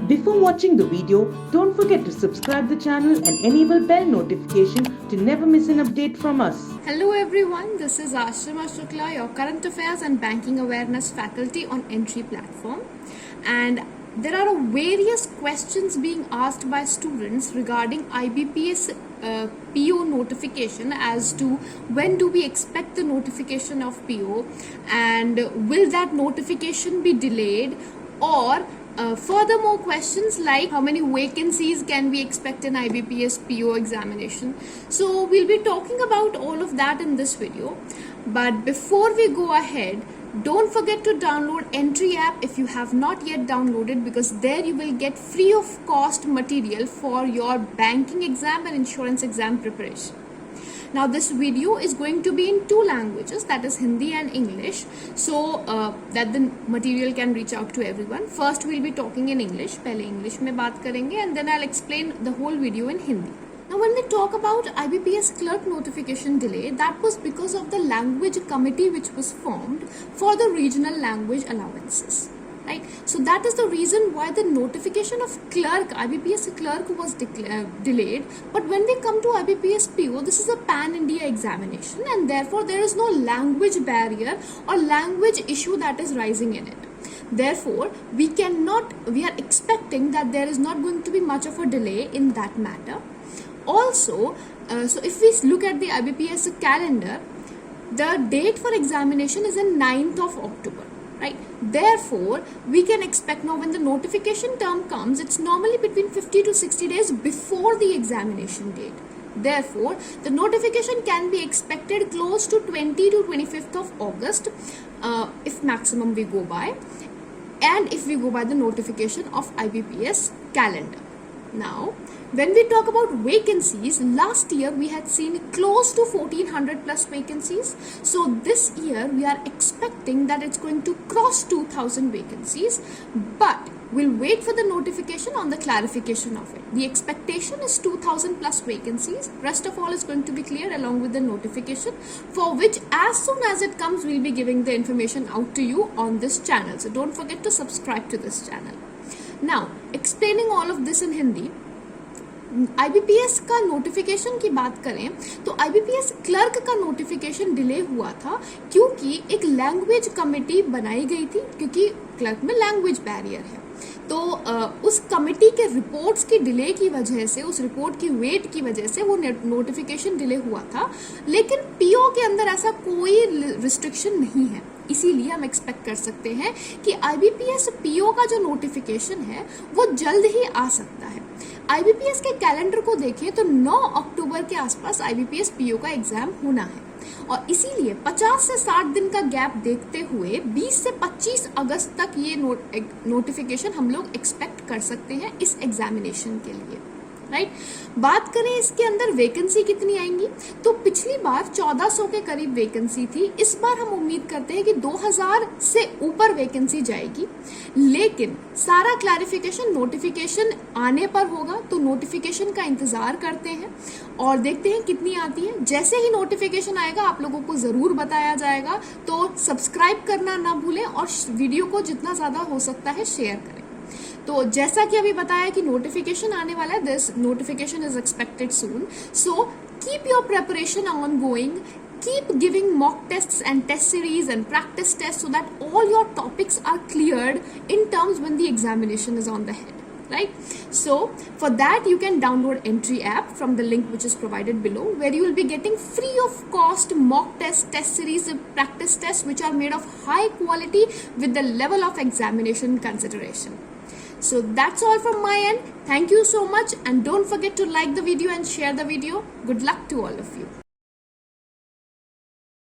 Before watching the video, don't forget to subscribe the channel and enable bell notification to never miss an update from us. Hello everyone, this is Ashrima Shukla, your Current Affairs and Banking Awareness faculty on Entry platform. And there are various questions being asked by students regarding IBPS PO notification as to when do we expect the notification of PO, and will that notification be delayed, or furthermore questions like how many vacancies can we expect in IBPS PO examination. So we'll be talking about all of that in this video. But before we go ahead, don't forget to download Entry app if you have not yet downloaded, because there you will get free of cost material for your banking exam and insurance exam preparation. Now this video is going to be in two languages, that is Hindi and English, so that the material can reach out to everyone. First we'll be talking in English, पहले English में बात करेंगे, and then I'll explain the whole video in Hindi. Now when we talk about IBPS clerk notification delay, that was because of the language committee which was formed for the regional language allowances. Right? So that is the reason why the notification of clerk, IBPS clerk, was delayed. But when we come to IBPS PO, this is a pan-India examination, and therefore there is no language barrier or language issue that is rising in it. Therefore, we are expecting that there is not going to be much of a delay in that matter. Also, so if we look at the IBPS calendar, the date for examination is in 9th of October. Right? Therefore, we can expect now when the notification term comes, it's normally between 50 to 60 days before the examination date. Therefore, the notification can be expected close to 20 to 25th of August if maximum we go by, and if we go by the notification of IBPS calendar. Now, when we talk about vacancies, last year we had seen close to 1400 plus vacancies. So this year we are expecting that it's going to cross 2000 vacancies, but we'll wait for the notification on the clarification of it. The expectation is 2000 plus vacancies. Rest of all is going to be clear along with the notification, for which as soon as it comes, we'll be giving the information out to you on this channel. So don't forget to subscribe to this channel. Now, explaining all of this in Hindi, IBPS का notification की बात करें तो IBPS clerk का notification delay हुआ था क्योंकि एक लैंग्वेज कमेटी बनाई गई थी, क्योंकि क्लर्क में लैंग्वेज बैरियर है। तो उस कमेटी के रिपोर्ट्स की डिले की वजह से, उस रिपोर्ट की वेट की वजह से वो नोटिफिकेशन डिले हुआ था, लेकिन पीओ के अंदर ऐसा कोई रिस्ट्रिक्शन नहीं है। इसीलिए हम एक्सपेक्ट कर सकते हैं कि IBPS PO का जो नोटिफिकेशन है वो जल्द ही आ सकता है। IBPS के कैलेंडर को देखें तो 9 अक्टूबर के आसपास IBPS PO का एग्जाम होना है, और इसीलिए 50 से 60 दिन का गैप देखते हुए 20 से 25 अगस्त तक ये नोटिफिकेशन हम लोग एक्सपेक्ट कर सकते हैं इस एग्जामिनेशन के लिए। राइट? बात करें इसके अंदर वैकेंसी कितनी आएंगी, तो पिछली बार 1400 के करीब वैकेंसी थी। इस बार हम उम्मीद करते हैं कि 2000 से ऊपर वैकेंसी जाएगी, लेकिन सारा क्लैरिफिकेशन नोटिफिकेशन आने पर होगा। तो नोटिफिकेशन का इंतजार करते हैं और देखते हैं कितनी आती है। जैसे ही नोटिफिकेशन आएगा आप लोगों को ज़रूर बताया जाएगा, तो सब्सक्राइब करना ना भूलें और वीडियो को जितना ज़्यादा हो सकता है शेयर करें। तो जैसा कि अभी बताया कि नोटिफिकेशन आने वाला है, this notification is expected soon, so keep your preparation on going, keep giving mock tests and test series and practice tests so that all your topics are cleared in terms when the examination is on the head. Right? So for that you can download Entry app from the link which is provided below, where you will be getting free of cost mock tests, test series, practice tests which are made of high quality with the level of examination consideration. So that's all from my end. Thank you so much, and don't forget to like the video and share the video. Good luck to all of you.